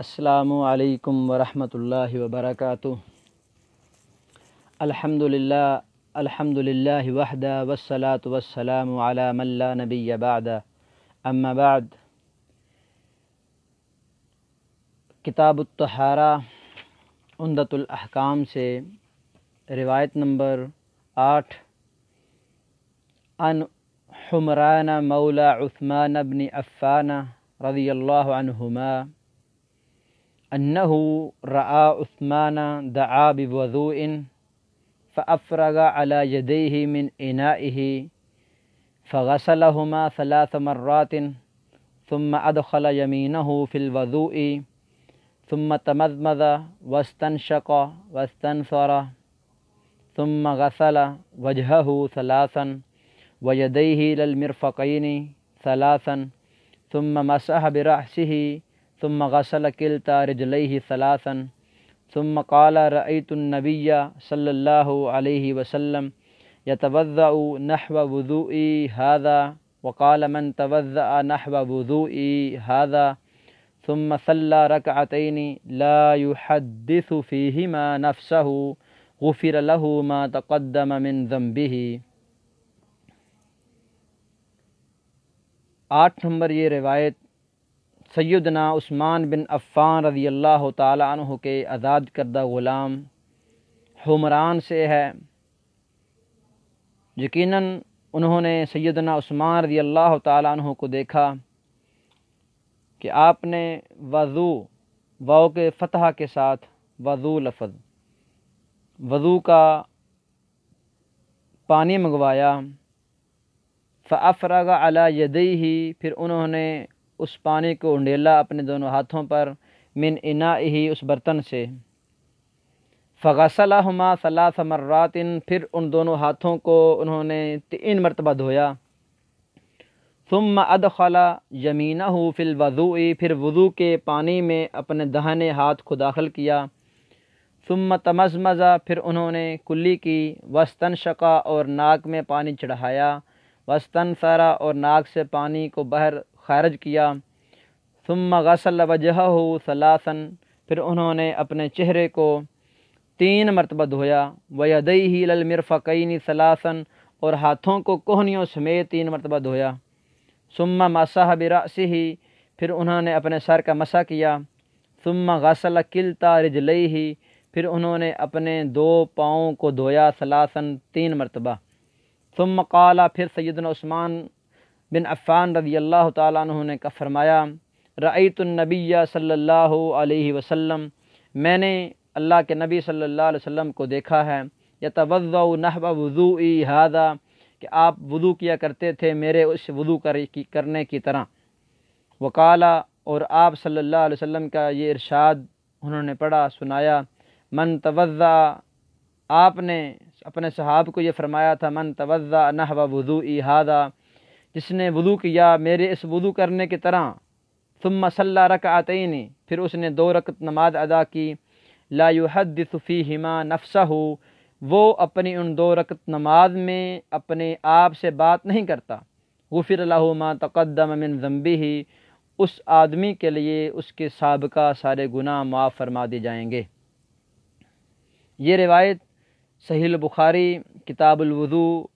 السلام علیکم ورحمۃ اللہ وبرکاتہ۔ الحمد للہ وحدہ والصلاة والسلام علی من لا نبی بعد، اما بعد۔ کتاب الطہارہ عمدۃ الاحکام سے روایت نمبر 8، عن حمران مولا عثمان بن عفان رضی اللہ عنہما انہ رأى عثمان دعا بوضوء فأفرغ على يديه من إنائه فغسلهما 3 مرات ثم أدخل يمينه في الوضوء ثم تمضمض واستنشق واستنثر ثم غسل وجهه 3 ويديه إلى المرفقين 3 ثم مسح برأسه ثم غسل كلتا رجليه 3 ثم قال رأيت النبي صلى الله عليه وسلم يتوضأ نحو وضوئي هذا وقال من توضأ نحو وضوئي هذا ثم صلى ركعتين لا يحدث فيهما نفسه غفر له ما تقدم من ذنبه۔ 8 نمبر یہ روایت سیدنا عثمان بن عفان رضی اللہ تعالی عنہ کے آزاد کردہ غلام حمران سے ہے۔ یقیناً انہوں نے سیدنا عثمان رضی اللہ تعالی عنہ کو دیکھا کہ آپ نے واو کے فتح کے ساتھ وضو لفظ وضو کا پانی منگوایا، فافرغ علی یدیہ، پھر انہوں نے اس پانی کو انڈیلا اپنے دونوں ہاتھوں پر، من انائہ، اس برتن سے، فغسلہما 3 مرات، پھر ان دونوں ہاتھوں کو انہوں نے 3 مرتبہ دھویا، ثم ادخل یمینہ فی الوضوء، پھر وضو کے پانی میں اپنے داہنے ہاتھ کو داخل کیا، ثم تمضمض، پھر انہوں نے کلی کی، واستنشق، اور ناک میں پانی چڑھایا، واستنثر، اور ناک سے پانی کو باہر خارج کیا، ثم غسل وجہہ 3، پھر انہوں نے اپنے چہرے کو 3 مرتبہ دھویا، ویدیہ الی المرفقین 3، اور ہاتھوں کو کوہنیوں سمیت 3 مرتبہ دھویا، ثم مسح برأسہ، پھر انہوں نے اپنے سر کا مسح کیا، ثم غسل کلتا رجلیہ، پھر انہوں نے اپنے 2 پاؤں کو دھویا، 3 مرتبہ، ثم قال، پھر سیدنا عثمان بن عفان رضی اللہ تعالیٰ عنہ نے فرمایا، رأیت النبی صلی اللہ علیہ وسلم، میں نے اللہ کے نبی صلی اللہ علیہ وسلم کو دیکھا ہے، یتوضأ نحو وضوئی ھذا، کہ آپ وضو کیا کرتے تھے میرے اس وضو کرنے کی طرح، وقال، اور آپ صلی اللہ علیہ وسلم کا یہ ارشاد انہوں نے پڑھا سنایا، من توضأ، آپ نے اپنے صحابہ کو یہ فرمایا تھا، من توضأ نحو وضوئی ھذا، جس نے وضو کیا میرے اس وضو کرنے کی طرح، ثم صلی رکعتین، پھر اس نے 2 رکعت نماز ادا کی، لا یحدث فیہما نفسہ، وہ اپنی ان 2 رکعت نماز میں اپنے آپ سے بات نہیں کرتا، غفر لہ ما تقدم من ذنبہ، اس آدمی کے لیے اس کے سابقہ سارے گناہ معاف فرما دیے جائیں گے۔ یہ روایت صحیح البخاری کتاب الوضوء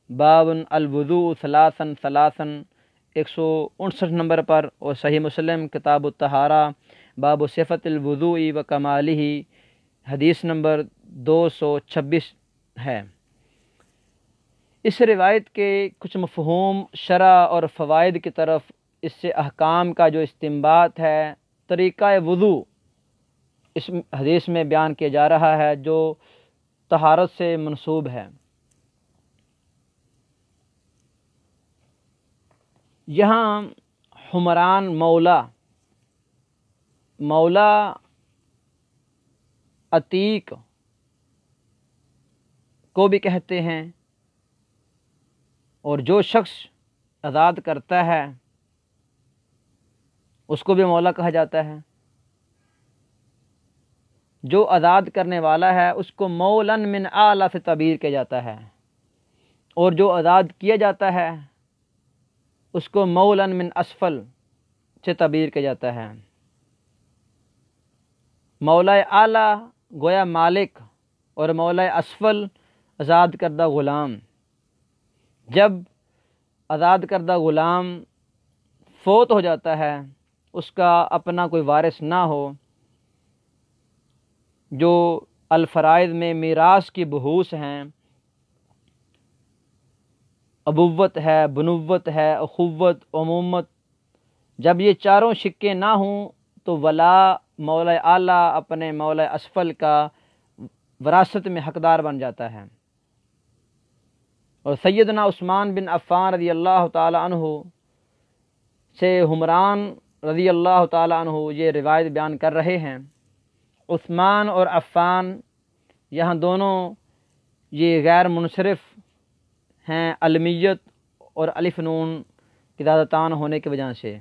باب الوضوء 3 159 نمبر پر، اور صحیح مسلم کتاب الطہارہ باب صفت الوضوء و کمالہ حدیث نمبر 226 ہے۔ اس روایت کے کچھ مفہوم شرع اور فوائد کی طرف اس سے احکام کا جو استنباط ہے، طریقہ وضوء اس حدیث میں بیان کیا جا رہا ہے جو طہارت سے منسوب ہے۔ یہاں حمران مولا عتیق کو بھی کہتے ہیں، اور جو شخص آزاد کرتا ہے اس کو بھی مولا کہا جاتا ہے، جو آزاد کرنے والا ہے اس کو مولاً من اعلیٰ سے تعبیر کیا جاتا ہے، اور جو آزاد کیا جاتا ہے اس کو مولاً من اسفل سے تعبیر کیا جاتا ہے۔ مولا اعلیٰ گویا مالک اور مولا اسفل آزاد کردہ غلام۔ جب آزاد کردہ غلام فوت ہو جاتا ہے، اس کا اپنا کوئی وارث نہ ہو، جو الفرائض میں میراث کی بحوث ہیں، ابوت ہے، بنوت ہے، اخوت، امومت، جب یہ چاروں شکے نہ ہوں تو ولا مولا اعلیٰ اپنے مولا اسفل کا وراثت میں حقدار بن جاتا ہے۔ اور سیدنا عثمان بن عفان رضی اللہ تعالی عنہ سے حمران رضی اللہ تعالی عنہ یہ روایت بیان کر رہے ہیں، عثمان اور عفان یہاں دونوں یہ غیر منصرف ہیں علمیت اور الف نون کی زیادہ تان ہونے کی وجہ سے۔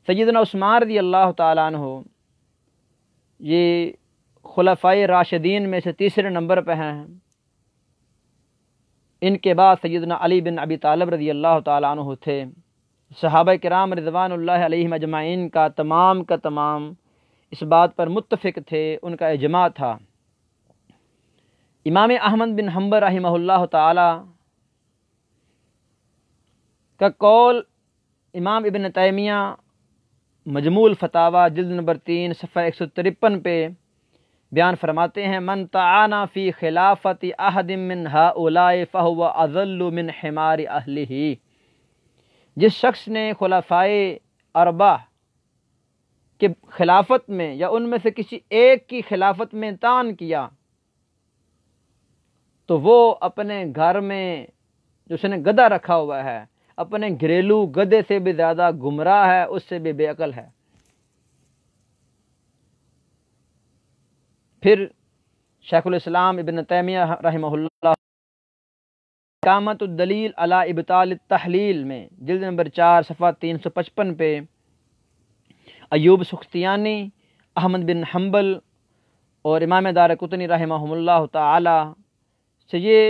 سیدنا عثمان رضی اللہ تعالی عنہ یہ خلفائے راشدین میں سے تیسرے نمبر پہ ہیں۔ ان کے بعد سیدنا علی بن ابی طالب رضی اللہ تعالی عنہ تھے۔ صحابہ کرام رضوان اللہ علیہم اجمعین کا تمام اس بات پر متفق تھے، ان کا اجماع تھا۔ امام احمد بن حنبل رحمہ اللہ تعالی کا قول امام ابن تیمیہ مجموع الفتاوی جلد نمبر 3 صفحہ 153 پہ بیان فرماتے ہیں، من تعانا فی خلافت احد من ہؤلاء فہو اضل من حمار اہلہ۔ جس شخص نے خلفائے اربعہ کے خلافت میں یا ان میں سے کسی ایک کی خلافت میں طعن کیا تو وہ اپنے گھر میں جو اس نے گدھا رکھا ہوا ہے، اپنے گھریلو گدھے سے بھی زیادہ گمراہ ہے، اس سے بھی بے عقل ہے۔ پھر شیخ الاسلام ابن تیمیہ رحمہ اللہ اقامت الدلیل علی ابطال التحلیل میں جلد نمبر 4 صفحہ 355 پہ ایوب سختیانی، احمد بن حنبل اور امام دارقطنی رحمہ اللہ تعالی سے یہ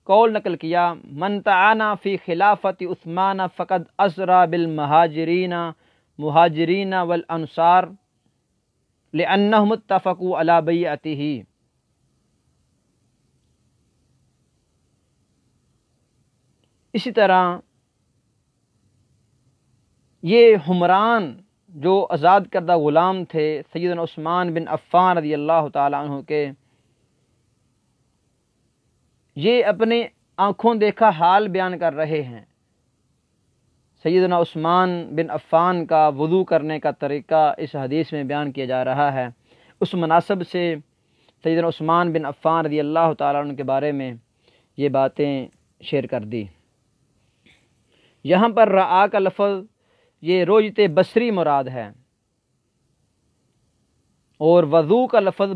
قول نقل کیا، من تعانا فی خلافت عثمان فقد اسرا بالمہاجرین والانصار لأنہم اتفقوا علی بیعتہ۔ اسی طرح یہ حمران جو آزاد کردہ غلام تھے سیدنا عثمان بن عفان رضی اللہ تعالی عنہ کے، یہ اپنے آنکھوں دیکھا حال بیان کر رہے ہیں۔ سیدنا عثمان بن عفان کا وضو کرنے کا طریقہ اس حدیث میں بیان کیا جا رہا ہے۔ اس مناسب سے سیدنا عثمان بن عفان رضی اللہ تعالیٰ عنہ کے بارے میں یہ باتیں شیئر کر دی۔ یہاں پر رعا کا لفظ یہ رویت بصری مراد ہے، اور وضو کا لفظ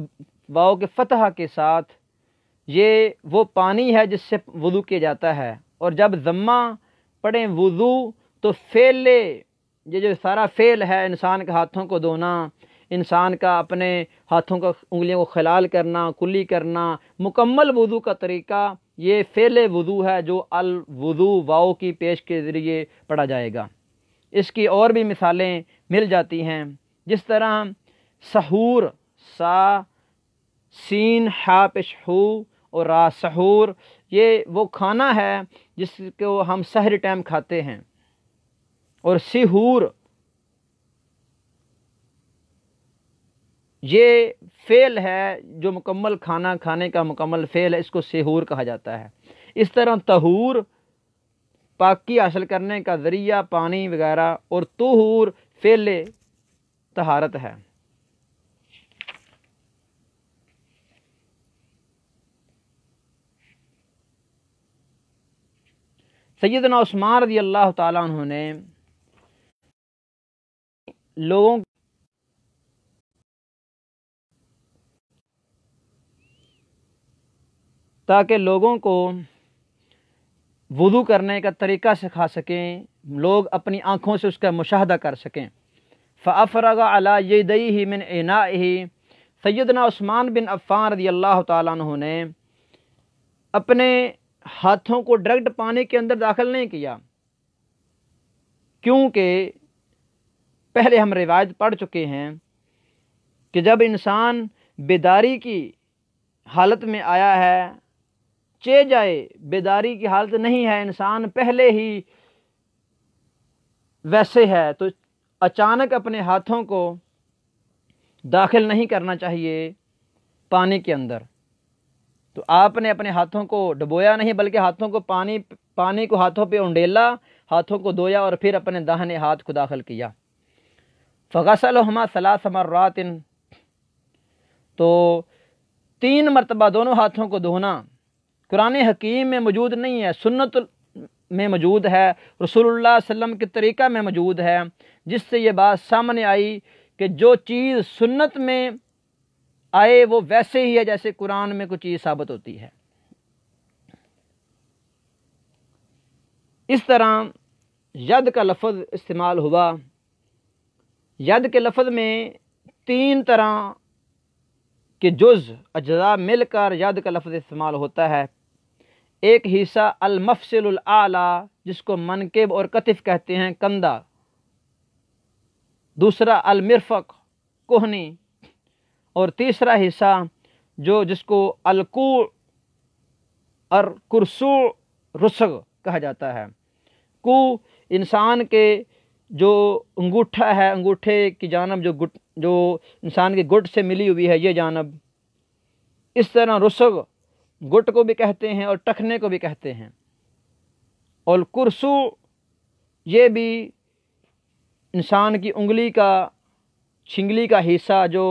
واو کے فتح کے ساتھ یہ وہ پانی ہے جس سے وضو کیا جاتا ہے، اور جب ضمہ پڑھیں وضو تو فعل یہ جو سارا فعل ہے انسان کے ہاتھوں کو دھونا، انسان کا اپنے ہاتھوں کا انگلیوں کو خلال کرنا، کلی کرنا، مکمل وضو کا طریقہ یہ فعل وضو ہے جو الوضو واو کی پیش کے ذریعے پڑھا جائے گا۔ اس کی اور بھی مثالیں مل جاتی ہیں، جس طرح سحور، سا سین ہا پیش ہو اور را سحور، یہ وہ کھانا ہے جس کو ہم سحری ٹائم کھاتے ہیں، اور سحور یہ فعل ہے جو مکمل کھانا کھانے کا مکمل فعل ہے، اس کو سحور کہا جاتا ہے۔ اس طرح طہور پاکی حاصل کرنے کا ذریعہ پانی وغیرہ، اور طہور فعل طہارت ہے۔ سیدنا عثمان رضی اللہ تعالیٰ عنہ نے لوگوں تاکہ لوگوں کو وضو کرنے کا طریقہ سکھا سکیں، لوگ اپنی آنکھوں سے اس کا مشاہدہ کر سکیں۔ فَأَفْرَغَ عَلَى يَدَيْهِ مِنْ إِنَائِهِ، سیدنا عثمان بن عفان رضی اللہ تعالیٰ عنہ نے اپنے ہاتھوں کو ڈائریکٹ پانی کے اندر داخل نہیں کیا، کیونکہ پہلے ہم روایت پڑھ چکے ہیں کہ جب انسان بیداری کی حالت میں آیا ہے، چے جائے بیداری کی حالت نہیں ہے، انسان پہلے ہی ویسے ہے، تو اچانک اپنے ہاتھوں کو داخل نہیں کرنا چاہیے پانی کے اندر۔ تو آپ نے اپنے ہاتھوں کو ڈبویا نہیں، بلکہ ہاتھوں کو پانی کو ہاتھوں پہ انڈیلا، ہاتھوں کو دھویا اور پھر اپنے داہنے ہاتھ کو داخل کیا۔ فغسلہما 3 مرات، تو 3 مرتبہ دونوں ہاتھوں کو دھونا قرآن حکیم میں موجود نہیں ہے، سنت میں موجود ہے، رسول اللہ صلی اللہ علیہ وسلم کے طریقہ میں موجود ہے، جس سے یہ بات سامنے آئی کہ جو چیز سنت میں آئے وہ ویسے ہی ہے جیسے قرآن میں کوئی چیز ثابت ہوتی ہے۔ اس طرح ید کا لفظ استعمال ہوا۔ ید کے لفظ میں 3 طرح کے جز اجزاء مل کر ید کا لفظ استعمال ہوتا ہے۔ ایک حصہ المفصل الاعلی، جس کو منکب اور کتف کہتے ہیں، کندھا۔ دوسرا المرفق، کوہنی۔ اور تیسرا حصہ جس کو الکوع اور کرسوع رسغ کہا جاتا ہے۔ کو انسان کے جو انگوٹھا ہے، انگوٹھے کی جانب جو انسان کے گٹ سے ملی ہوئی ہے، یہ جانب۔ اس طرح رسغ گٹ کو بھی کہتے ہیں اور ٹخنے کو بھی کہتے ہیں۔ اور کرسوع یہ بھی انسان کی انگلی کا چھنگلی کا حصہ جو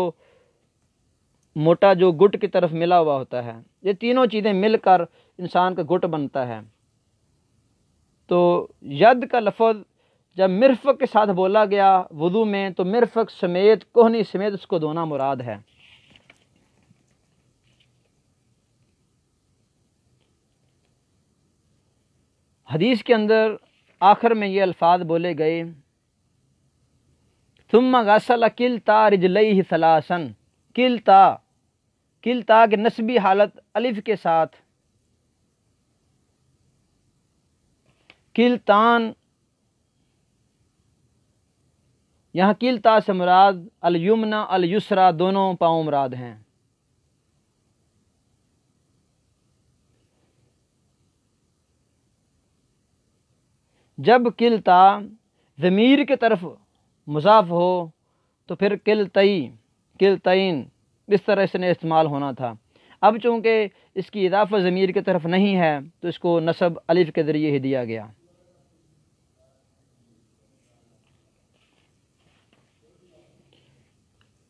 موٹا جو گٹ کی طرف ملا ہوا ہوتا ہے۔ یہ تینوں چیزیں مل کر انسان کا گٹ بنتا ہے۔ تو ید کا لفظ جب مرفق کے ساتھ بولا گیا وضو میں، تو مرفق سمیت، کوہنی سمیت اس کو دھونا مراد ہے۔ حدیث کے اندر آخر میں یہ الفاظ بولے گئے، ثم غسل کلتا رجلیہ ثلاثا۔ کلتا کے نسبی حالت الف کے ساتھ، کلتان، یہاں کلتا سے مراد الیمنا الیسرا دونوں پاؤں مراد ہیں۔ جب کلتا ضمیر کی طرف مضاف ہو تو پھر کلتین اس طرح اس نے استعمال ہونا تھا۔ اب چونکہ اس کی اضافہ ضمیر کی طرف نہیں ہے تو اس کو نصب الف کے ذریعے ہی دیا گیا۔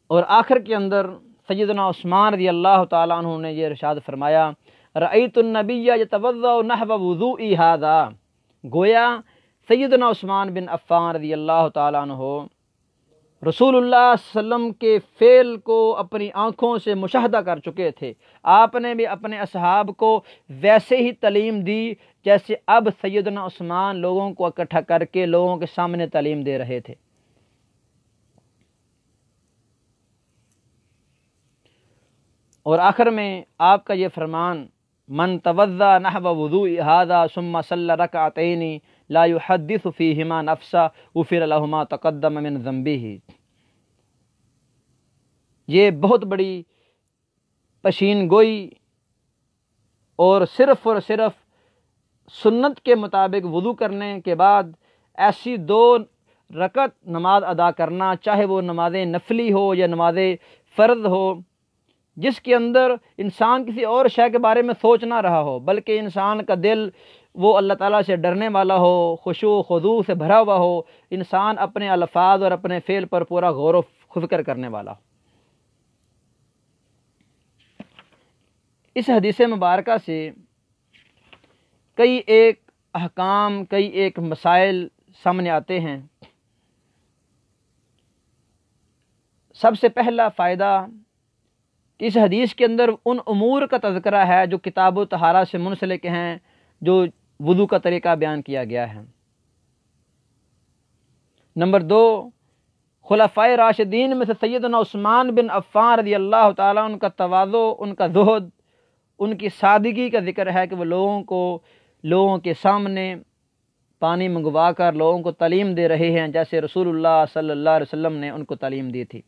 اور آخر کے اندر سیدنا عثمان رضی اللہ تعالیٰ عنہ نے یہ ارشاد فرمایا، رأیت النبی یتوضأ نحو وضوئی ھذا۔ گویا سیدنا عثمان بن عفان رضی اللہ تعالیٰ عنہ رسول اللہ صلی اللہ علیہ وسلم کے فعل کو اپنی آنکھوں سے مشاہدہ کر چکے تھے۔ آپ نے بھی اپنے اصحاب کو ویسے ہی تعلیم دی جیسے اب سیدنا عثمان لوگوں کو اکٹھا کر کے لوگوں کے سامنے تعلیم دے رہے تھے۔ اور آخر میں آپ کا یہ فرمان، من توضأ نحو وضوء ھذا ثم صلى ركعتين لا يحدث فيهما نفسا غفر له ما تقدم من ذنبه، یہ بہت بڑی پشین گوئی اور صرف سنت کے مطابق وضو کرنے کے بعد ایسی 2 رکعت نماز ادا کرنا، چاہے وہ نماز نفلی ہو یا نماز فرض ہو، جس کے اندر انسان کسی اور شے کے بارے میں سوچ نہ رہا ہو، بلکہ انسان کا دل وہ اللہ تعالیٰ سے ڈرنے والا ہو، خشوع و خضوع سے بھرا ہوا ہو، انسان اپنے الفاظ اور اپنے فعل پر پورا غور و فکر کرنے والا ہو۔ اس حدیث مبارکہ سے کئی ایک احکام، کئی ایک مسائل سامنے آتے ہیں۔ سب سے پہلا فائدہ کہ اس حدیث کے اندر ان امور کا تذکرہ ہے جو کتاب و طہارہ سے منسلک ہیں، جو وضو کا طریقہ بیان کیا گیا ہے۔ نمبر 2، خلفائے راشدین میں سے سیدنا عثمان بن عفان رضی اللہ تعالیٰ ان کا تواضع، ان کا زہد، ان کی سادگی کا ذکر ہے کہ وہ لوگوں کے سامنے پانی منگوا کر لوگوں کو تعلیم دے رہے ہیں، جیسے رسول اللہ صلی اللہ علیہ وسلم نے ان کو تعلیم دی تھی۔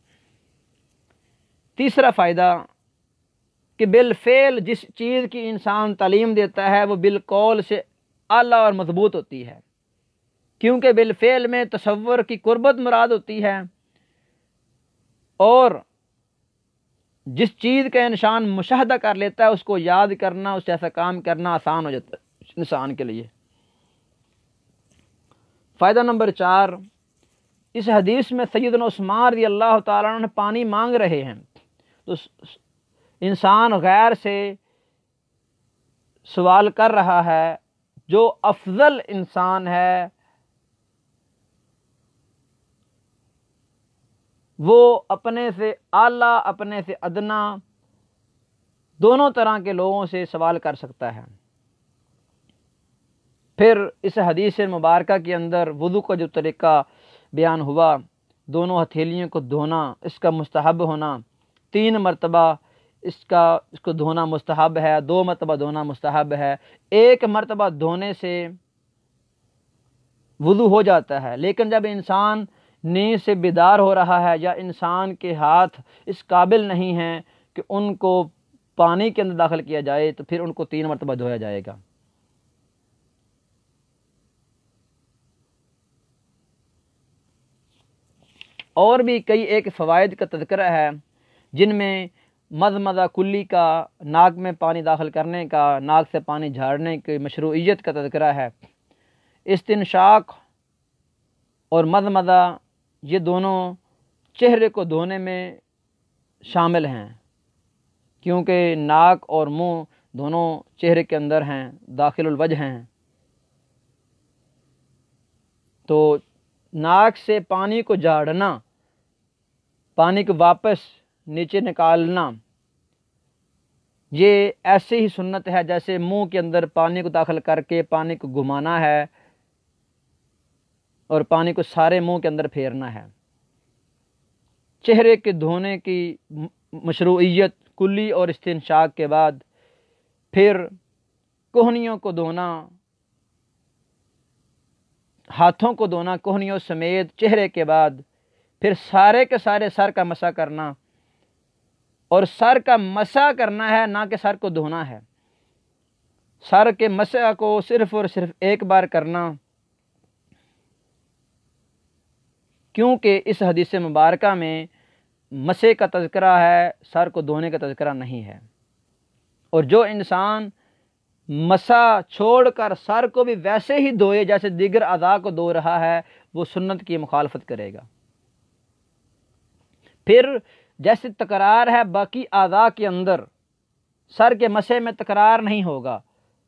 تیسرا فائدہ کہ بالفعل جس چیز کی انسان تعلیم دیتا ہے وہ بالقول سے اعلیٰ اور مضبوط ہوتی ہے، کیونکہ بالفعل میں تصور کی قربت مراد ہوتی ہے، اور جس چیز کا انسان مشاہدہ کر لیتا ہے اس کو یاد کرنا، اس جیسا کام کرنا آسان ہو جاتا ہے انسان کے لیے۔ فائدہ نمبر 4، اس حدیث میں سیدنا عثمان رضی اللہ تعالیٰ عنہ پانی مانگ رہے ہیں، تو انسان غیر سے سوال کر رہا ہے، جو افضل انسان ہے وہ اپنے سے اعلیٰ اپنے سے ادنا دونوں طرح کے لوگوں سے سوال کر سکتا ہے۔ پھر اس حدیث مبارکہ کے اندر وضو کا جو طریقہ بیان ہوا، دونوں ہتھیلیوں کو دھونا، اس کا مستحب ہونا، 3 مرتبہ اس کو دھونا مستحب ہے، 2 مرتبہ دھونا مستحب ہے، 1 مرتبہ دھونے سے وضو ہو جاتا ہے۔ لیکن جب انسان نیند سے بیدار ہو رہا ہے یا انسان کے ہاتھ اس قابل نہیں ہیں کہ ان کو پانی کے اندر داخل کیا جائے، تو پھر ان کو 3 مرتبہ دھویا جائے گا۔ اور بھی کئی ایک فوائد کا تذکرہ ہے، جن میں مضمضہ کلی کا، ناک میں پانی داخل کرنے کا، ناک سے پانی جھاڑنے کی مشروعیت کا تذکرہ ہے۔ استنشاق اور مضمضہ یہ دونوں چہرے کو دھونے میں شامل ہیں، کیونکہ ناک اور منہ دونوں چہرے کے اندر ہیں، داخل الوجہ ہیں، تو ناک سے پانی کو جھاڑنا، پانی کو واپس نیچے نکالنا، یہ ایسے ہی سنت ہے جیسے منہ کے اندر پانی کو داخل کر کے پانی کو گھمانا ہے اور پانی کو سارے منہ کے اندر پھیرنا ہے۔ چہرے کے دھونے کی مشروعیت کلی اور استنشاق کے بعد پھر کوہنیوں کو دھونا، ہاتھوں کو دھونا کوہنیوں سمیت چہرے کے بعد، پھر سارے کے سارے سر کا مسح کرنا، اور سر کا مسح کرنا ہے، نہ کہ سر کو دھونا ہے۔ سر کے مسح کو صرف اور صرف 1 بار کرنا، کیونکہ اس حدیث مبارکہ میں مسح کا تذکرہ ہے، سر کو دھونے کا تذکرہ نہیں ہے۔ اور جو انسان مسح چھوڑ کر سر کو بھی ویسے ہی دھوئے جیسے دیگر اعضاء کو دھو رہا ہے، وہ سنت کی مخالفت کرے گا۔ پھر جیسے تکرار ہے باقی اعضاء کے اندر، سر کے مسح میں تکرار نہیں ہوگا،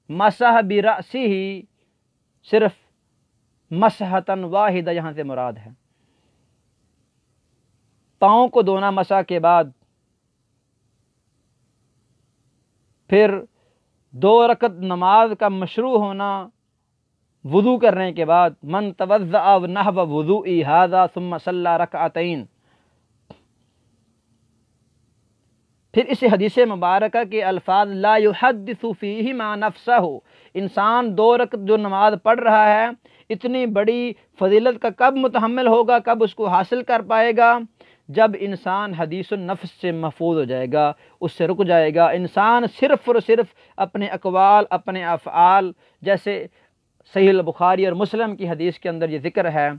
مسح برأسہ ہی صرف مسحۃ واحدہ یہاں سے مراد ہے۔ پاؤں کو دھونا مسح کے بعد، پھر 2 رکعت نماز کا مشروع ہونا وضو کرنے کے بعد، من توضأ نحو وضوئی ھذا ثم صلی رکعتین۔ پھر اس حدیث مبارکہ کے الفاظ لا یحدث فیہما نفسہ، انسان 2 رکعت جو نماز پڑھ رہا ہے اتنی بڑی فضیلت کا کب متحمل ہوگا، کب اس کو حاصل کر پائے گا؟ جب انسان حدیث النفس سے محفوظ ہو جائے گا، اس سے رک جائے گا۔ انسان صرف اور صرف اپنے اقوال، اپنے افعال، جیسے صحیح البخاری اور مسلم کی حدیث کے اندر یہ ذکر ہے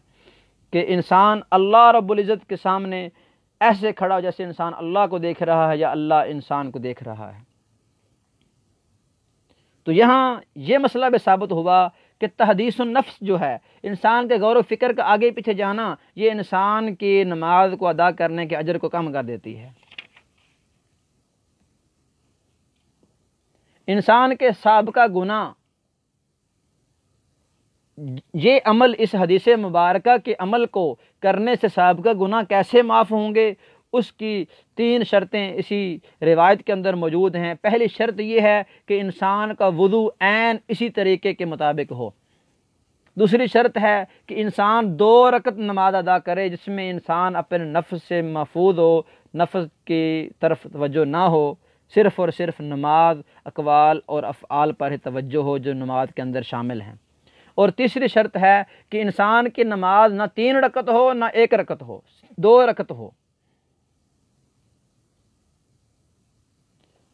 کہ انسان اللہ رب العزت کے سامنے ایسے کھڑا ہو جیسے انسان اللہ کو دیکھ رہا ہے یا اللہ انسان کو دیکھ رہا ہے۔ تو یہاں یہ مسئلہ بھی ثابت ہوا کہ تحدیث النفس جو ہے، انسان کے غور و فکر کا آگے پیچھے جانا، یہ انسان کی نماز کو ادا کرنے کے اجر کو کم کر دیتی ہے۔ انسان کے سابقہ گناہ، یہ عمل اس حدیث مبارکہ کے عمل کو کرنے سے سابقہ گناہ کیسے معاف ہوں گے؟ اس کی 3 شرطیں اسی روایت کے اندر موجود ہیں۔ پہلی شرط یہ ہے کہ انسان کا وضو عین اسی طریقے کے مطابق ہو۔ دوسری شرط ہے کہ انسان 2 رکعت نماز ادا کرے جس میں انسان اپنے نفس سے محفوظ ہو، نفس کی طرف توجہ نہ ہو، صرف اور صرف نماز، اقوال اور افعال پر ہی توجہ ہو جو نماز کے اندر شامل ہیں۔ اور تیسری شرط ہے کہ انسان کی نماز نہ 3 رکعت ہو نہ 1 رکعت ہو، 2 رکعت ہو۔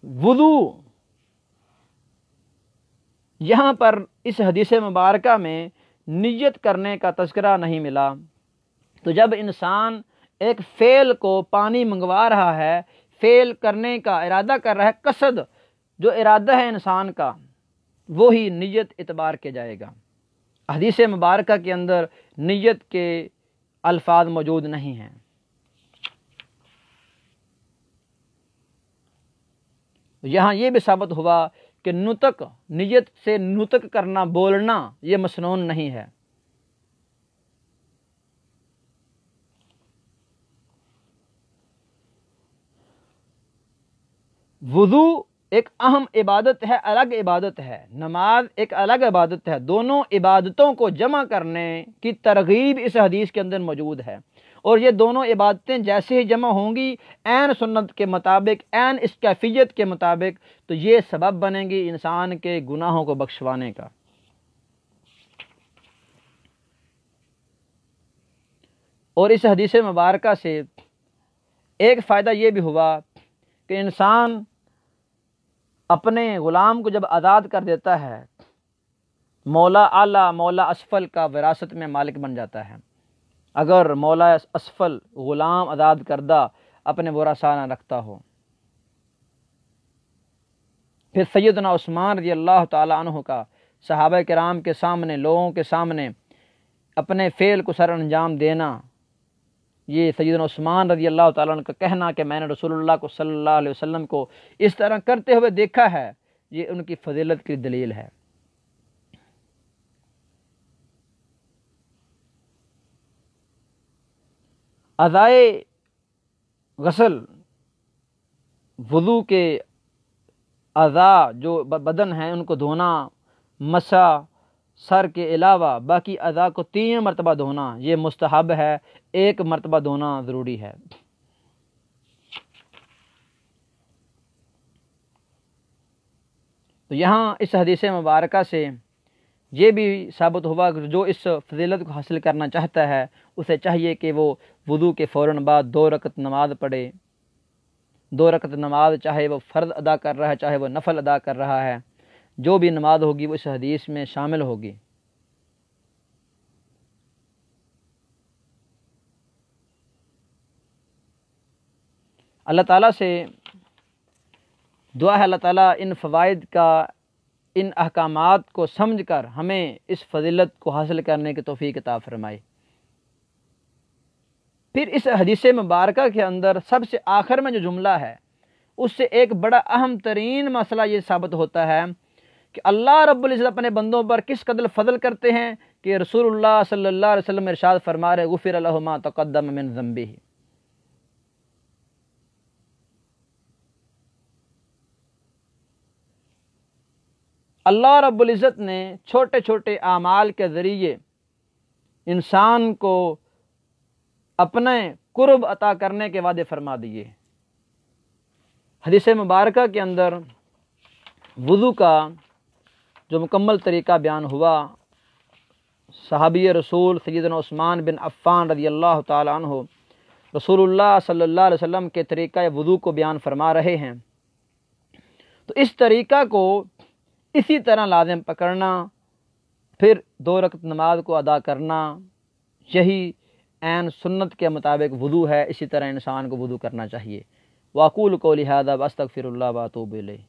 وضو، یہاں پر اس حدیث مبارکہ میں نیت کرنے کا تذکرہ نہیں ملا، تو جب انسان ایک فعل کو پانی منگوا رہا ہے، فعل کرنے کا ارادہ کر رہا ہے، قصد جو ارادہ ہے انسان کا وہی نیت اعتبار کے جائے گا۔ حدیث مبارکہ کے اندر نیت کے الفاظ موجود نہیں ہیں۔ یہاں یہ بھی ثابت ہوا کہ نطق، نیت سے نطق کرنا، بولنا، یہ مسنون نہیں ہے۔ وضو ایک اہم عبادت ہے، الگ عبادت ہے۔ نماز ایک الگ عبادت ہے۔ دونوں عبادتوں کو جمع کرنے کی ترغیب اس حدیث کے اندر موجود ہے، اور یہ دونوں عبادتیں جیسے ہی جمع ہوں گی عین سنت کے مطابق، عین اس کیفیت کے مطابق، تو یہ سبب بنے گی انسان کے گناہوں کو بخشوانے کا۔ اور اس حدیث مبارکہ سے ایک فائدہ یہ بھی ہوا کہ انسان اپنے غلام کو جب آزاد کر دیتا ہے، مولا اعلیٰ مولا اسفل کا وراثت میں مالک بن جاتا ہے۔ اگر مولا اسفل غلام آزاد کردہ اپنے ورثاء نہ رکھتا ہو۔ پھر سیدنا عثمان رضی اللہ تعالیٰ عنہ کا صحابہ کرام کے سامنے، لوگوں کے سامنے اپنے فعل کو سر انجام دینا، یہ سیدنا عثمان رضی اللہ تعالیٰ عنہ کا کہنا کہ میں نے رسول اللہ کو صلی اللہ علیہ وسلم کو اس طرح کرتے ہوئے دیکھا ہے، یہ ان کی فضیلت کی دلیل ہے۔ ادائے غسل، وضو کے اعضاء جو بدن ہیں ان کو دھونا، مسح سر کے علاوہ باقی اعضاء کو 3 مرتبہ دھونا یہ مستحب ہے، 1 مرتبہ دھونا ضروری ہے۔ تو یہاں اس حدیث مبارکہ سے یہ بھی ثابت ہوا کہ جو اس فضیلت کو حاصل کرنا چاہتا ہے اسے چاہیے کہ وہ وضو کے فوراً بعد 2 رکعت نماز پڑھے۔ 2 رکعت نماز چاہے وہ فرض ادا کر رہا ہے چاہے وہ نفل ادا کر رہا ہے، جو بھی نماز ہوگی وہ اس حدیث میں شامل ہوگی۔ اللہ تعالیٰ سے دعا ہے اللہ تعالیٰ ان فوائد کا، ان احکامات کو سمجھ کر ہمیں اس فضیلت کو حاصل کرنے کی توفیق عطا فرمائے۔ پھر اس حدیث مبارکہ کے اندر سب سے آخر میں جو جملہ ہے اس سے ایک بڑا اہم ترین مسئلہ یہ ثابت ہوتا ہے کہ اللہ رب العزت اپنے بندوں پر کس قدر فضل کرتے ہیں کہ رسول اللہ صلی اللہ علیہ وسلم ارشاد فرما رہے غفر لہ ما تقدم من ذنبہ۔ اللہ رب العزت نے چھوٹے چھوٹے اعمال کے ذریعے انسان کو اپنے قرب عطا کرنے کے وعدے فرما دیے۔ حدیث مبارکہ کے اندر وضو کا جو مکمل طریقہ بیان ہوا، صحابی رسول سیدنا عثمان بن عفان رضی اللہ تعالی عنہ رسول اللہ صلی اللہ علیہ وسلم کے طریقہ وضو کو بیان فرما رہے ہیں، تو اس طریقہ کو اسی طرح لازم پکڑنا، پھر 2 رکعت نماز کو ادا کرنا، یہی عین سنت کے مطابق وضو ہے، اسی طرح انسان کو وضو کرنا چاہیے۔ واقول قولی ھذا واستغفر اللہ واتوب الیہ۔